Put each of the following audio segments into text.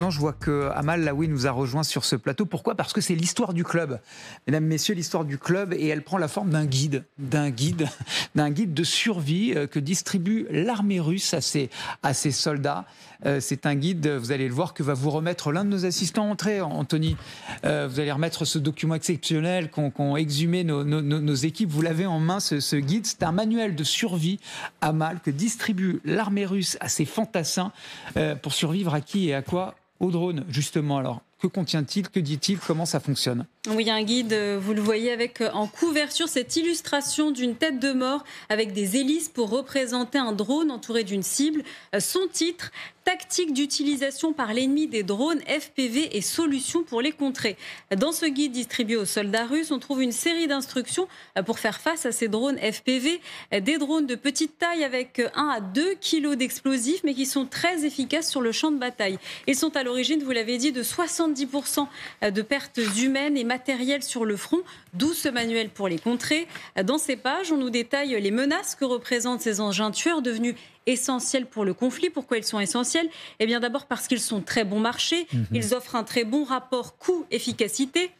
Non, je vois que Amal Laoui nous a rejoint sur ce plateau. Pourquoi? Parce que c'est l'histoire du club. Mesdames, Messieurs, l'histoire du club, et elle prend la forme d'un guide de survie que distribue l'armée russe à ses soldats. C'est un guide, vous allez le voir, que va vous remettre l'un de nos assistants entrée, Anthony. Vous allez remettre ce document exceptionnel qu'ont exhumé nos équipes. Vous l'avez en main, ce guide. C'est un manuel de survie, Amal, que distribue l'armée russe à ses fantassins pour survivre à qui et à quoi? Au drone, justement. Alors, que contient-il? Que dit-il? Comment ça fonctionne? Oui, un guide, vous le voyez avec en couverture cette illustration d'une tête de mort avec des hélices pour représenter un drone entouré d'une cible. Son titre, tactique d'utilisation par l'ennemi des drones FPV et solutions pour les contrer. Dans ce guide distribué aux soldats russes, on trouve une série d'instructions pour faire face à ces drones FPV. Des drones de petite taille avec 1 à 2 kilos d'explosifs, mais qui sont très efficaces sur le champ de bataille. Ils sont à l'origine, vous l'avez dit, de 70% de pertes humaines et matérielles sur le front, d'où ce manuel pour les contrer. Dans ces pages, on nous détaille les menaces que représentent ces engins tueurs devenus essentiels pour le conflit. Pourquoi ils sont essentiels? Eh bien d'abord parce qu'ils sont très bon marché, ils offrent un très bon rapport coût-efficacité.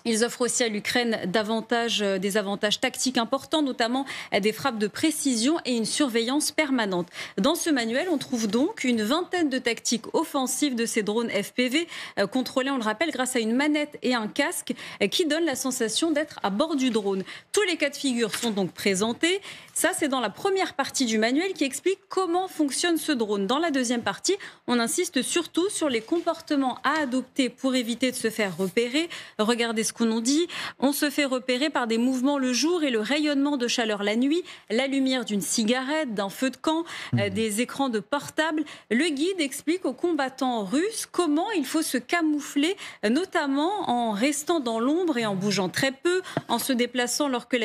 Ils offrent aussi à l'Ukraine des avantages tactiques importants, notamment des frappes de précision et une surveillance permanente. Dans ce manuel, on trouve donc une vingtaine de tactiques offensives de ces drones FPV, contrôlés, on le rappelle, grâce à une manette et un casque qui donnent la sensation d'être à bord du drone. Tous les cas de figure sont donc présentés. Ça, c'est dans la première partie du manuel qui explique comment fonctionne ce drone. Dans la deuxième partie, on insiste surtout sur les comportements à adopter pour éviter de se faire repérer. Regardez ce qu'on nous dit. On se fait repérer par des mouvements le jour et le rayonnement de chaleur la nuit, la lumière d'une cigarette, d'un feu de camp, des écrans de portable. Le guide explique aux combattants russes comment il faut se camoufler, notamment en restant dans l'ombre et en bougeant très peu, en se déplaçant lorsque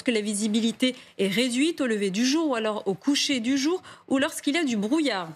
la visibilité est réduite au lever du jour ou alors au coucher du jour ou lorsqu'il y a du brouillard.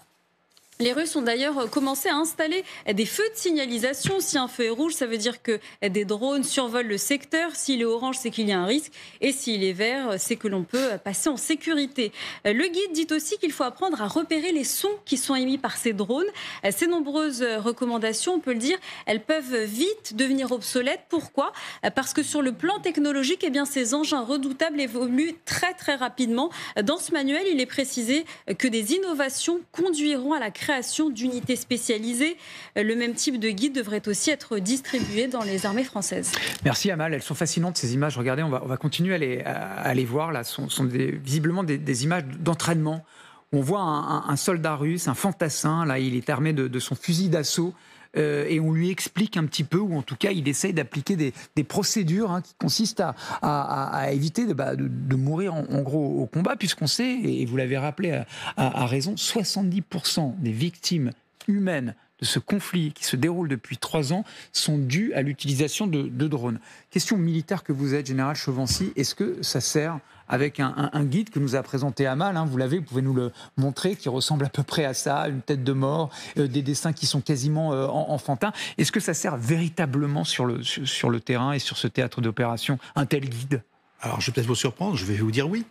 Les Russes ont d'ailleurs commencé à installer des feux de signalisation. Si un feu est rouge, ça veut dire que des drones survolent le secteur. S'il est orange, c'est qu'il y a un risque. Et s'il est vert, c'est que l'on peut passer en sécurité. Le guide dit aussi qu'il faut apprendre à repérer les sons qui sont émis par ces drones. Ces nombreuses recommandations, on peut le dire, elles peuvent vite devenir obsolètes. Pourquoi? Parce que sur le plan technologique, eh bien, ces engins redoutables évoluent très très rapidement. Dans ce manuel, il est précisé que des innovations conduiront à la création d'unités spécialisées. Le même type de guide devrait aussi être distribué dans les armées françaises. Merci Amal, elles sont fascinantes ces images. Regardez, on va continuer à les voir. Là, ce sont visiblement des images d'entraînement. On voit un soldat russe, un fantassin. Là, il est armé de son fusil d'assaut. Et on lui explique un petit peu, ou en tout cas il essaye d'appliquer des procédures qui consistent à éviter de mourir en gros au combat, puisqu'on sait, et vous l'avez rappelé à raison, 70% des victimes humaines de ce conflit qui se déroule depuis 3 ans sont dues à l'utilisation de drones. Question militaire que vous êtes, Général Chauvency, est-ce que ça sert avec un guide que nous a présenté Amal, vous vous pouvez nous le montrer, qui ressemble à peu près à ça, une tête de mort, des dessins qui sont quasiment enfantins. Est-ce que ça sert véritablement sur le terrain et sur ce théâtre d'opération, un tel guide? Alors, je vais peut-être vous surprendre, je vais vous dire oui.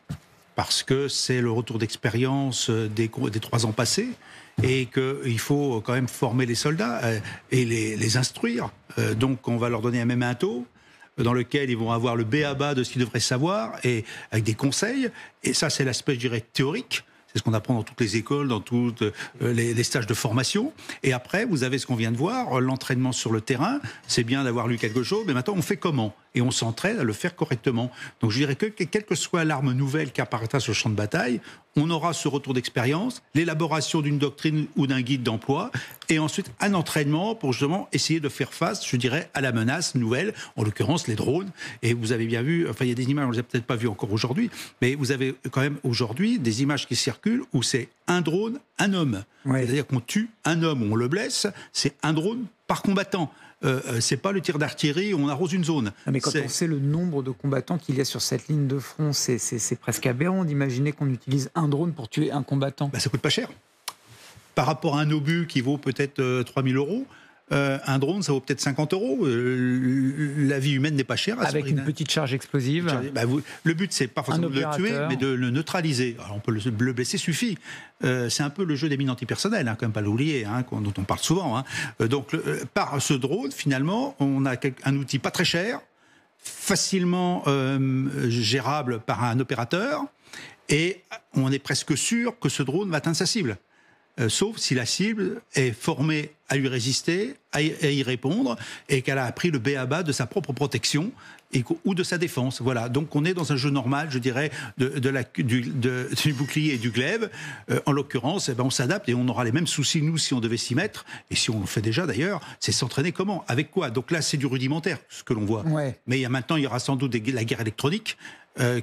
Parce que c'est le retour d'expérience des 3 ans passés et qu'il faut quand même former les soldats et les instruire. Donc, on va leur donner un memento dans lequel ils vont avoir le b.a.-ba de ce qu'ils devraient savoir, et avec des conseils. Et ça, c'est l'aspect, je dirais, théorique. C'est ce qu'on apprend dans toutes les écoles, dans tous les stages de formation. Et après, vous avez ce qu'on vient de voir, l'entraînement sur le terrain. C'est bien d'avoir lu quelque chose, mais maintenant, on fait comment? Et on s'entraîne à le faire correctement. Donc je dirais que quelle que soit l'arme nouvelle qui apparaîtra sur le champ de bataille, on aura ce retour d'expérience, l'élaboration d'une doctrine ou d'un guide d'emploi, et ensuite un entraînement pour justement essayer de faire face, je dirais, à la menace nouvelle, en l'occurrence les drones. Et vous avez bien vu, enfin il y a des images, on ne les a peut-être pas vues encore aujourd'hui, mais vous avez quand même aujourd'hui des images qui circulent où c'est un drone, un homme. Ouais. C'est-à-dire qu'on tue un homme ou on le blesse, c'est un drone par combattant. C'est pas le tir d'artillerie où on arrose une zone. Non, mais quand on sait le nombre de combattants qu'il y a sur cette ligne de front, c'est presque aberrant d'imaginer qu'on utilise un drone pour tuer un combattant. Ça coûte pas cher. Par rapport à un obus qui vaut peut-être 3 000 €, un drone, ça vaut peut-être 50 €. La vie humaine n'est pas chère. Avec une petite charge explosive. Le but, c'est pas forcément de le tuer, mais de le neutraliser. Alors, on peut le blesser, suffit. C'est un peu le jeu des mines antipersonnelles, quand même pas l'oublier, dont on parle souvent. Donc, par ce drone, finalement, on a un outil pas très cher, facilement gérable par un opérateur, et on est presque sûr que ce drone va atteindre sa cible. Sauf si la cible est formée à lui résister, à y répondre, et qu'elle a appris le b.a.-ba de sa propre protection ou de sa défense. Voilà. Donc on est dans un jeu normal, je dirais, du bouclier et du glaive. En l'occurrence, on s'adapte et on aura les mêmes soucis, nous, si on devait s'y mettre. Et si on le fait déjà, d'ailleurs, c'est s'entraîner comment ? Avec quoi ? Donc là, c'est du rudimentaire, ce que l'on voit. Ouais. Mais maintenant, il y aura sans doute la guerre électronique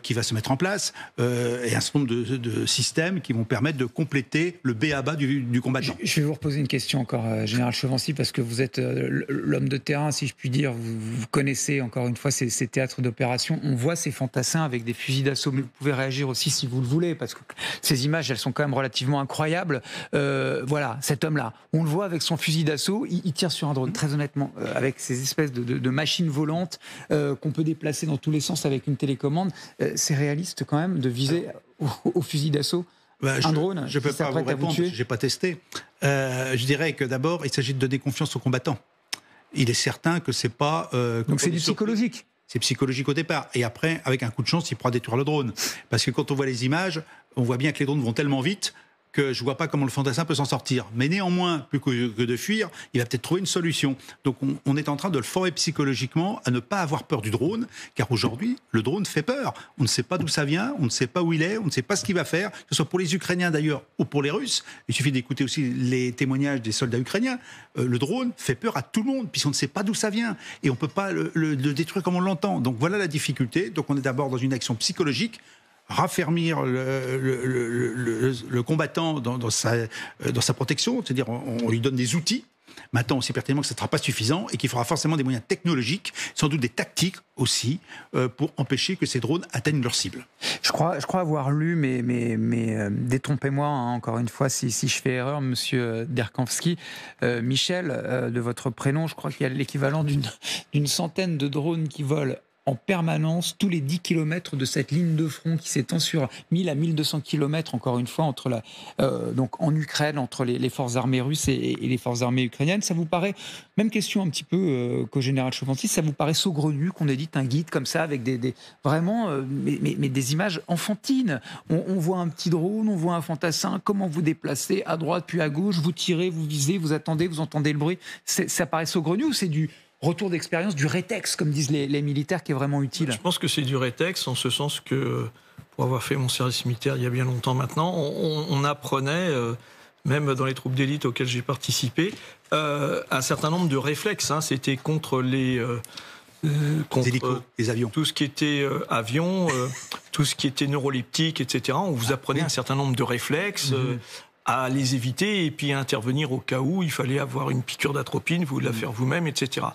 qui va se mettre en place, et un certain nombre de systèmes qui vont permettre de compléter le b.a.-ba du combattant. Je vais vous reposer une question encore, Général Chevancy, parce que vous êtes l'homme de terrain, si je puis dire. Vous connaissez encore une fois ces théâtres d'opération. On voit ces fantassins avec des fusils d'assaut, mais vous pouvez réagir aussi si vous le voulez, parce que ces images, elles sont quand même relativement incroyables. Voilà, cet homme-là, on le voit avec son fusil d'assaut, il tire sur un drone, très honnêtement, avec ces espèces de machines volantes qu'on peut déplacer dans tous les sens avec une télécommande. C'est réaliste quand même de viser au fusil d'assaut un drone. Je ne peux pas vous répondre, je n'ai pas testé. Je dirais que d'abord, il s'agit de donner confiance aux combattants. Il est certain que c'est pas... Donc c'est du psychologique. C'est psychologique au départ. Et après, avec un coup de chance, il pourra détruire le drone. Parce que quand on voit les images, on voit bien que les drones vont tellement vite que je ne vois pas comment le fantassin peut s'en sortir. Mais néanmoins, plus que de fuir, il va peut-être trouver une solution. Donc on est en train de le former psychologiquement à ne pas avoir peur du drone, car aujourd'hui, le drone fait peur. On ne sait pas d'où ça vient, on ne sait pas où il est, on ne sait pas ce qu'il va faire, que ce soit pour les Ukrainiens d'ailleurs ou pour les Russes. Il suffit d'écouter aussi les témoignages des soldats ukrainiens. Le drone fait peur à tout le monde, puisqu'on ne sait pas d'où ça vient. Et on ne peut pas le détruire comme on l'entend. Donc voilà la difficulté. Donc on est d'abord dans une action psychologique, raffermir le combattant dans sa protection, c'est-à-dire on lui donne des outils. Maintenant, on sait pertinemment que ce ne sera pas suffisant et qu'il faudra forcément des moyens technologiques, sans doute des tactiques aussi, pour empêcher que ces drones atteignent leur cible. Je crois avoir lu, mais détrompez-moi encore une fois si je fais erreur, Monsieur Derkanski, Michel, de votre prénom, je crois qu'il y a l'équivalent d'une centaine de drones qui volent en permanence, tous les 10 km de cette ligne de front qui s'étend sur 1000 à 1200 km, encore une fois, donc en Ukraine, entre les forces armées russes et les forces armées ukrainiennes. Ça vous paraît, même question un petit peu qu'au général Chevancy, ça vous paraît saugrenu qu'on édite un guide comme ça avec vraiment des images enfantines. On voit un petit drone, on voit un fantassin, comment vous déplacez à droite puis à gauche, vous tirez, vous visez, vous attendez, vous entendez le bruit. Ça paraît saugrenu ou c'est du retour d'expérience, du rétex, comme disent les militaires, qui est vraiment utile? Je pense que c'est du rétex, en ce sens que, pour avoir fait mon service militaire il y a bien longtemps maintenant, on apprenait, même dans les troupes d'élite auxquelles j'ai participé, un certain nombre de réflexes. C'était contre les hélicos, les avions. Tout ce qui était avion, tout ce qui était neuroleptique, etc. On vous apprenait un certain nombre de réflexes, à les éviter et puis à intervenir au cas où il fallait avoir une piqûre d'atropine, vous la faire vous-même, etc.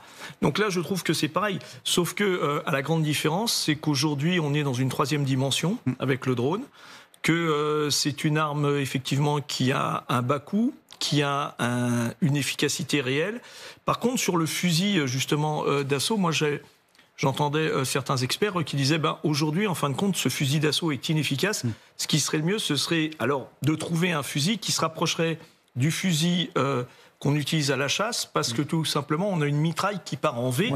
Donc là, je trouve que c'est pareil. Sauf que à la grande différence, c'est qu'aujourd'hui, on est dans une troisième dimension avec le drone, que c'est une arme effectivement qui a un bas coût, qui a une efficacité réelle. Par contre, sur le fusil justement d'assaut, moi j'entendais certains experts qui disaient aujourd'hui, en fin de compte, ce fusil d'assaut est inefficace. Ce qui serait le mieux, ce serait alors de trouver un fusil qui se rapprocherait du fusil qu'on utilise à la chasse, parce que tout simplement, on a une mitraille qui part en V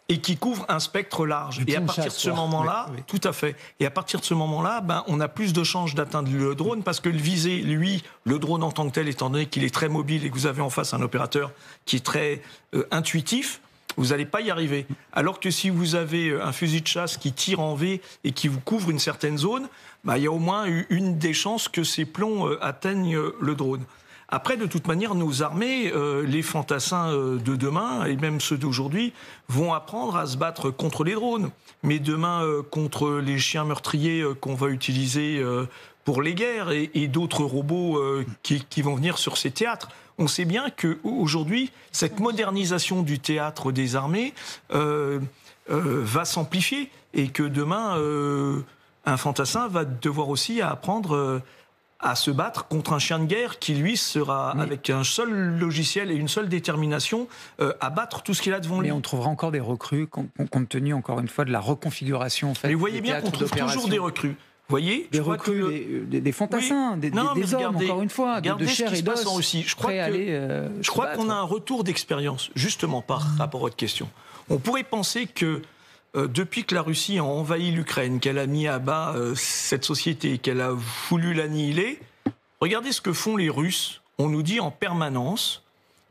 et qui couvre un spectre large. Et à partir de ce moment-là, tout à fait. Et à partir de ce moment-là, on a plus de chances d'atteindre le drone, parce que le visé, lui, le drone en tant que tel, étant donné qu'il est très mobile et que vous avez en face un opérateur qui est très intuitif, vous n'allez pas y arriver. Alors que si vous avez un fusil de chasse qui tire en V et qui vous couvre une certaine zone, il y a au moins une des chances que ces plombs atteignent le drone. Après, de toute manière, nos armées, les fantassins de demain, et même ceux d'aujourd'hui, vont apprendre à se battre contre les drones. Mais demain, contre les chiens meurtriers qu'on va utiliser pour les guerres et d'autres robots qui vont venir sur ces théâtres. On sait bien qu'aujourd'hui, cette modernisation du théâtre des armées va s'amplifier et que demain, un fantassin va devoir aussi apprendre à se battre contre un chien de guerre qui, lui, sera avec un seul logiciel et une seule détermination à battre tout ce qu'il a devant lui. Mais on trouvera encore des recrues compte tenu, encore une fois, de la reconfiguration. En fait, mais vous voyez bien qu'on trouve toujours des recrues. Vous voyez, des recrues, des fantassins, des hommes, encore une fois, de chair et d'os. Aussi. Je crois qu'on a un retour d'expérience, justement, par rapport à votre question. On pourrait penser que depuis que la Russie a envahi l'Ukraine, qu'elle a mis à bas cette société, qu'elle a voulu l'annihiler, regardez ce que font les Russes. On nous dit en permanence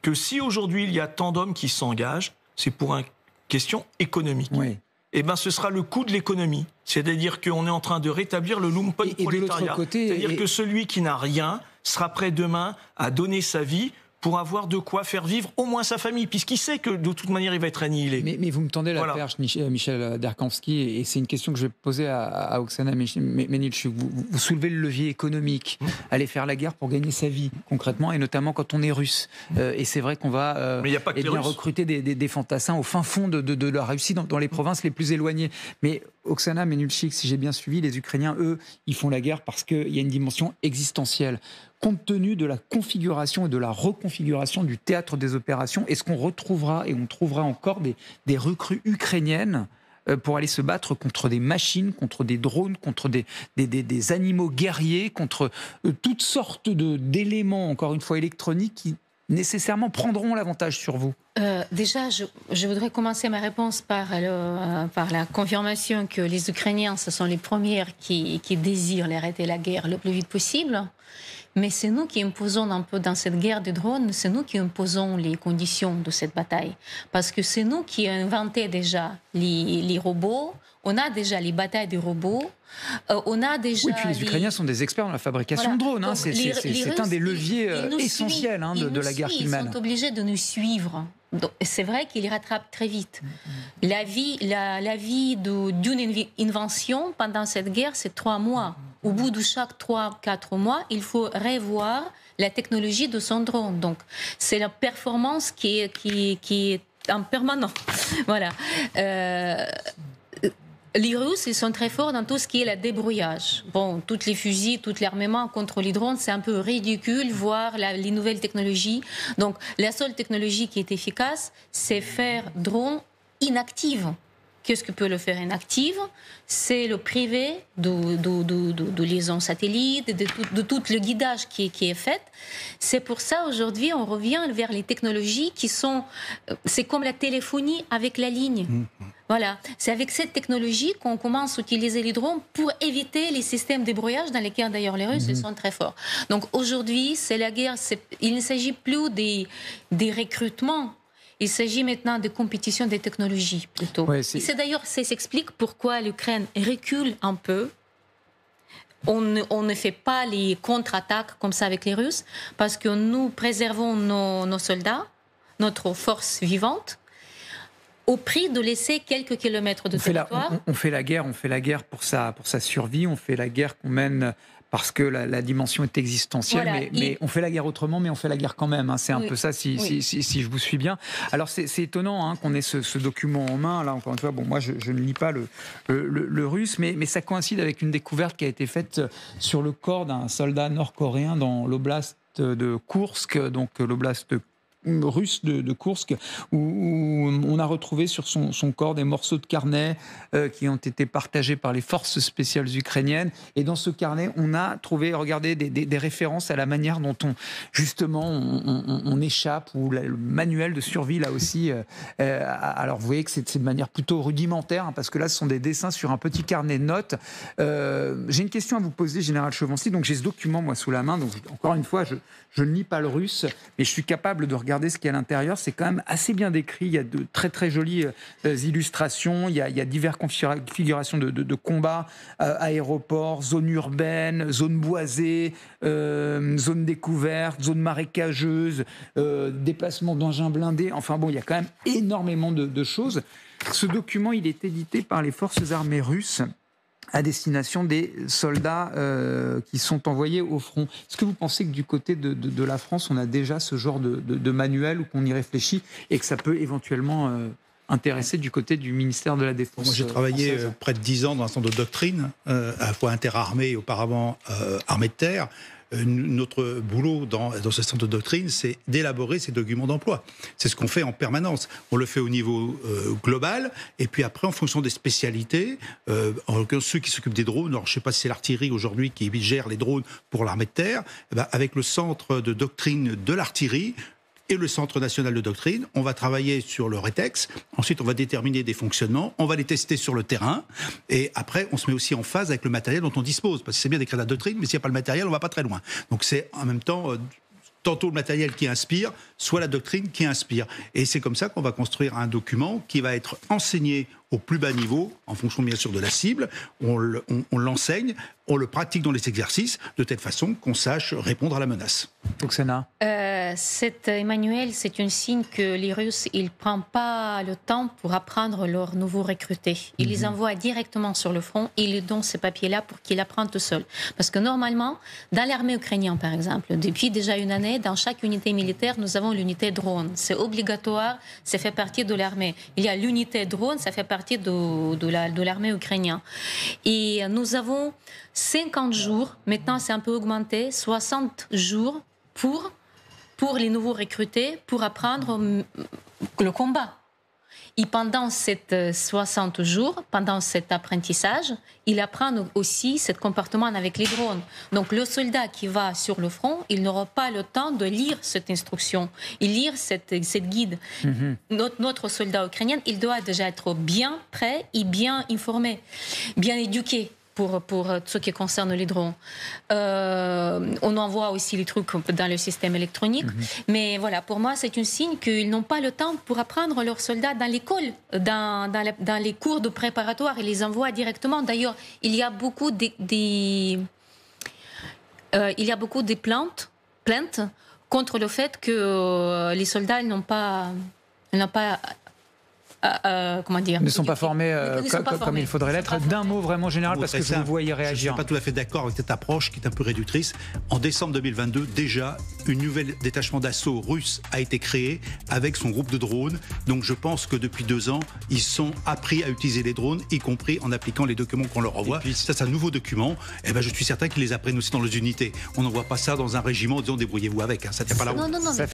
que si aujourd'hui il y a tant d'hommes qui s'engagent, c'est pour une question économique. Oui. Eh bien, ce sera le coût de l'économie. C'est-à-dire qu'on est en train de rétablir le lumpenprolétariat. C'est-à-dire que celui qui n'a rien sera prêt demain à donner sa vie pour avoir de quoi faire vivre au moins sa famille, puisqu'il sait que de toute manière, il va être annihilé. Mais vous me tendez la perche, Michel Derkanski, et c'est une question que je vais poser à Oksana Menilchuk. Vous soulevez le levier économique, aller faire la guerre pour gagner sa vie, concrètement, et notamment quand on est russe. Et c'est vrai qu'on va recruter des fantassins au fin fond de la Russie, dans les provinces les plus éloignées. Mais Oksana Menilchuk, si j'ai bien suivi, les Ukrainiens, eux, ils font la guerre parce qu'il y a une dimension existentielle. Compte tenu de la configuration et de la reconfiguration du théâtre des opérations, est-ce qu'on retrouvera et on trouvera encore des recrues ukrainiennes pour aller se battre contre des machines, contre des drones, contre des animaux guerriers, contre toutes sortes d'éléments, encore une fois, électroniques qui nécessairement prendront l'avantage sur vous? Déjà, je voudrais commencer ma réponse par la confirmation que les Ukrainiens, ce sont les premiers qui désirent arrêter la guerre le plus vite possible. Mais c'est nous qui imposons un peu dans cette guerre des drones, c'est nous qui imposons les conditions de cette bataille. Parce que c'est nous qui avons inventé déjà les robots, on a déjà les batailles des robots, on a déjà... Oui, puis les Ukrainiens sont des experts dans la fabrication de drones. Hein. C'est un des leviers essentiels de la guerre qu'ils mènent. Ils sont obligés de nous suivre. C'est vrai qu'ils rattrapent très vite. La vie d'une invention pendant cette guerre, c'est 3 mois. Au bout de chaque 3-4 mois, il faut revoir la technologie de son drone. Donc, c'est la performance qui est en permanence. Voilà. Les Russes, ils sont très forts dans tout ce qui est le débrouillage. Bon, toutes les fusils, tout l'armement contre les drones, c'est un peu ridicule, voir les nouvelles technologies. Donc, la seule technologie qui est efficace, c'est faire drone inactive. Qu'est-ce que peut le faire inactive? C'est le privé de liaison satellite, de tout le guidage qui est fait. C'est pour ça, aujourd'hui, on revient vers les technologies qui sont... C'est comme la téléphonie avec la ligne. Voilà. C'est avec cette technologie qu'on commence à utiliser les drones pour éviter les systèmes de brouillage dans lesquels, d'ailleurs, les Russes ils sont très forts. Donc, aujourd'hui, c'est la guerre. Il ne s'agit plus des recrutements. Il s'agit maintenant de compétition des technologies, plutôt. Ouais, c'est d'ailleurs, ça s'explique pourquoi l'Ukraine recule un peu. On ne fait pas les contre-attaques comme ça avec les Russes, parce que nous préservons nos soldats, notre force vivante, au prix de laisser quelques kilomètres de territoire. On fait la guerre pour sa survie, on fait la guerre qu'on mène... parce que la dimension est existentielle, voilà, mais on fait la guerre autrement, mais on fait la guerre quand même. Hein. C'est un peu ça, si je vous suis bien. Alors, c'est étonnant qu'on ait ce document en main. Là, encore une fois, bon, moi, je ne lis pas le russe, mais ça coïncide avec une découverte qui a été faite sur le corps d'un soldat nord-coréen dans l'oblast de Koursk, donc l'oblast russe de Koursk, où on a retrouvé sur son corps des morceaux de carnet qui ont été partagés par les forces spéciales ukrainiennes. Et dans ce carnet, on a trouvé, regardez, des références à la manière dont on échappe, ou le manuel de survie, là aussi. Alors, vous voyez que c'est de manière plutôt rudimentaire, parce que là, ce sont des dessins sur un petit carnet de notes. J'ai une question à vous poser, Général Chovancy. Donc, j'ai ce document, moi, sous la main. Donc, encore une fois, je ne lis pas le russe, mais je suis capable de regarder ce qu'il y a à l'intérieur. C'est quand même assez bien décrit. Il y a de très très jolies illustrations. Il y a diverses configurations de combats, aéroports, zones urbaines, zones boisées, zones découvertes, zones marécageuses, déplacements d'engins blindés. Enfin bon, il y a quand même énormément de choses. Ce document, il est édité par les forces armées russes à destination des soldats qui sont envoyés au front. Est-ce que vous pensez que du côté de la France, on a déjà ce genre de manuel, ou qu'on y réfléchit, et que ça peut éventuellement intéresser du côté du ministère de la Défense? Moi, j'ai travaillé près de 10 ans dans un centre de doctrine, à la fois interarmée et auparavant armée de terre. notre boulot dans ce centre de doctrine, c'est d'élaborer ces documents d'emploi. C'est ce qu'on fait en permanence. On le fait au niveau global, et puis après, en fonction des spécialités, ceux qui s'occupent des drones, alors je ne sais pas si c'est l'artillerie aujourd'hui qui gère les drones pour l'armée de terre, avec le centre de doctrine de l'artillerie, et le Centre national de doctrine, on va travailler sur le rétex, ensuite on va déterminer des fonctionnements, on va les tester sur le terrain, et après on se met aussi en phase avec le matériel dont on dispose, parce que c'est bien d'écrire la doctrine, mais s'il n'y a pas le matériel, on ne va pas très loin. Donc c'est en même temps tantôt le matériel qui inspire, soit la doctrine qui inspire. Et c'est comme ça qu'on va construire un document qui va être enseigné au plus bas niveau, en fonction bien sûr de la cible, on l'enseigne, on le pratique dans les exercices, de telle façon qu'on sache répondre à la menace. Oksana. Emmanuel, c'est un signe que les Russes, ils ne prennent pas le temps pour apprendre leurs nouveaux recrutés. Ils les envoient directement sur le front et ils leur donnent ces papiers-là pour qu'ils apprennent tout seuls. Parce que normalement, dans l'armée ukrainienne, par exemple, depuis déjà une année, dans chaque unité militaire, nous avons l'unité drone. C'est obligatoire, ça fait partie de l'armée. Il y a l'unité drone, ça fait partie de l'armée ukrainienne. Et nous avons 50 jours, maintenant c'est un peu augmenté, 60 jours pour les nouveaux recrutés, pour apprendre le combat. Et pendant ces 60 jours, pendant cet apprentissage, il apprend aussi ce comportement avec les drones. Donc le soldat qui va sur le front, il n'aura pas le temps de lire cette instruction, de lire cette guide. Notre soldat ukrainien, il doit déjà être bien prêt et bien informé, bien éduqué. Pour ce qui concerne les drones. On envoie aussi les trucs dans le système électronique. Mais voilà, pour moi, c'est un signe qu'ils n'ont pas le temps pour apprendre leurs soldats dans l'école, dans les cours de préparatoire. Ils les envoient directement. D'ailleurs, il y a beaucoup de plaintes contre le fait que les soldats n'ont pas comment dire, ne sont pas formés comme il faudrait l'être. D'un mot vraiment général, parce que je vous voyais réagir. Je ne suis pas tout à fait d'accord avec cette approche qui est un peu réductrice. En décembre 2022, déjà, une nouvelle détachement d'assaut russe a été créé avec son groupe de drones. Donc je pense que depuis 2 ans, ils sont appris à utiliser les drones, y compris en appliquant les documents qu'on leur envoie. Ça, c'est un nouveau document. Et ben, je suis certain qu'ils les apprennent aussi dans les unités. On n'envoie pas ça dans un régiment en disant débrouillez-vous avec. Ça ne tient pas la route. Non.